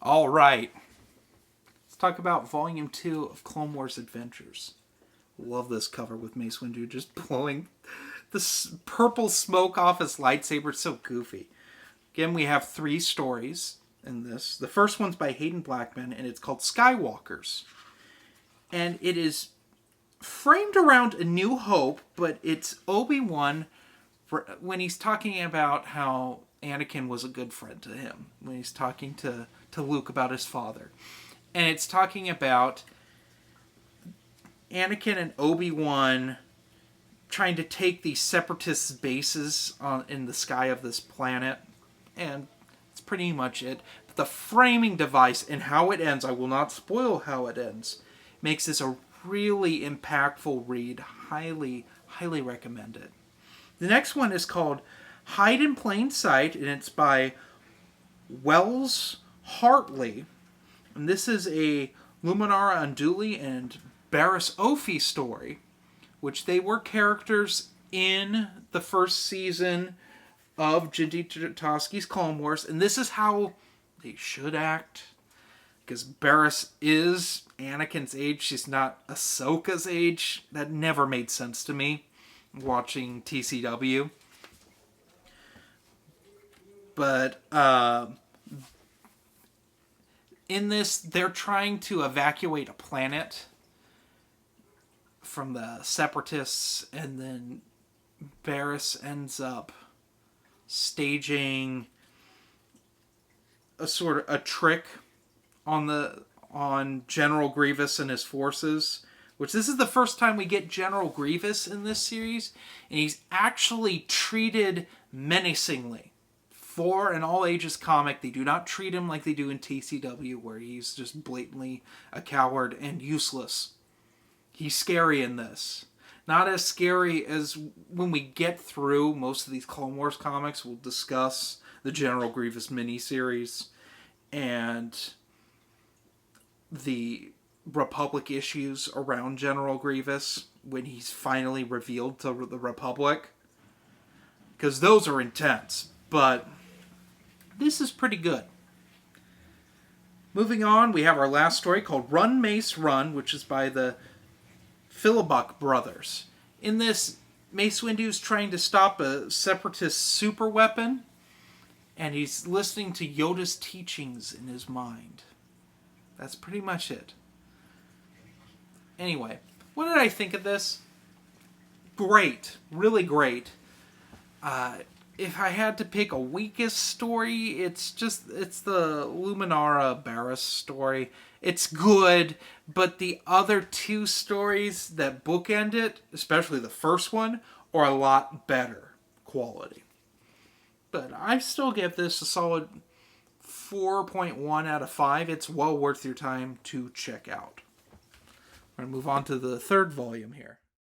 All right. Let's talk about Volume 2 of Clone Wars Adventures. Love this cover with Mace Windu just blowing the purple smoke off his lightsaber. It's so goofy. Again, we have 3 stories in this. The first one's by Hayden Blackman, and it's called Skywalkers. And it is framed around A New Hope, but it's Obi-Wan when he's talking about how Anakin was a good friend to him, when he's talking to Luke about his father. And it's talking about Anakin and Obi-Wan trying to take these separatist bases in the sky of this planet. And it's pretty much it. But the framing device and how it ends, I will not spoil how it ends, makes this a really impactful read. Highly, highly recommend it. The next one is called Hide in Plain Sight, and it's by Wells Hartley. And this is a Luminara Unduli and Barriss Offee story, which they were characters in the first season of Genndy Tartakovsky's Clone Wars, and this is how they should act. Because Barriss is Anakin's age, she's not Ahsoka's age. That never made sense to me watching TCW. But in this, they're trying to evacuate a planet from the Separatists, and then Barriss ends up staging a sort of a trick on General Grievous and his forces, which this is the first time we get General Grievous in this series, and he's actually treated menacingly. For an all-ages comic, they do not treat him like they do in TCW, where he's just blatantly a coward and useless. He's scary in this. Not as scary as when we get through most of these Clone Wars comics. We'll discuss the General Grievous miniseries and the Republic issues around General Grievous when he's finally revealed to the Republic. Because those are intense. But this is pretty good. Moving on, we have our last story called Run Mace Run, which is by the Philibuck brothers. In this, Mace Windu is trying to stop a separatist super weapon, and he's listening to Yoda's teachings in his mind. That's pretty much it. Anyway, what did I think of this? Great. Really great. If I had to pick a weakest story, it's the Luminara Barriss story. It's good, but the other 2 stories that bookend it, especially the first one, are a lot better quality. But I still give this a solid 4.1 out of 5. It's well worth your time to check out. We're going to move on to the 3rd volume here.